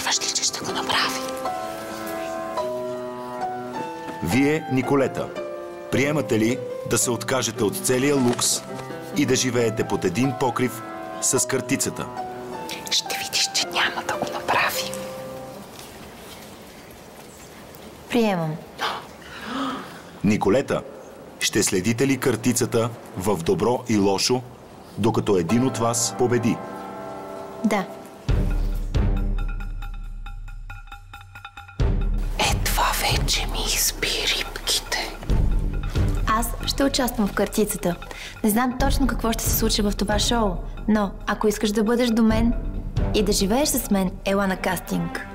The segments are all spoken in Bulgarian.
Вярваш ли, че ще го направи? Вие, Николета, приемате ли да се откажете от целия лукс и да живеете под един покрив с картицата? Ще видиш, че няма да го направи. Приемам. Николета, ще следите ли картицата в добро и лошо, докато един от вас победи? Да. Това вече ми изби рибките. Аз ще участвам в картицата. Не знам точно какво ще се случи в това шоу, но ако искаш да бъдеш до мен и да живееш с мен, ела на кастинг.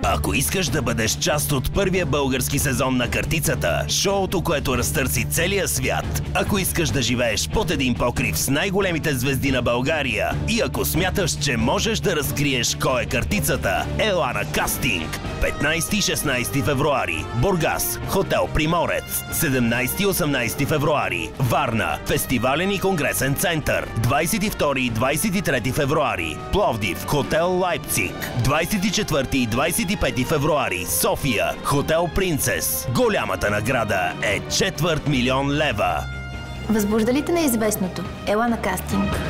Ако искаш да бъдеш част от първия български сезон на Картицата, шоуто, което разтърси целия свят, ако искаш да живееш под един покрив с най-големите звезди на България и ако смяташ, че можеш да разкриеш кой е Картицата, ела на кастинг! 15 и 16 февруари Бургас, хотел Приморец. 17 и 18 февруари Варна, фестивален и конгресен център. 22 и 23 февруари Пловдив, хотел Лайпциг. 24 и 25 февруари София, хотел Принцес. Голямата награда е 250 000 лева. Възбужда ли те неизвестното? Ела на кастинг.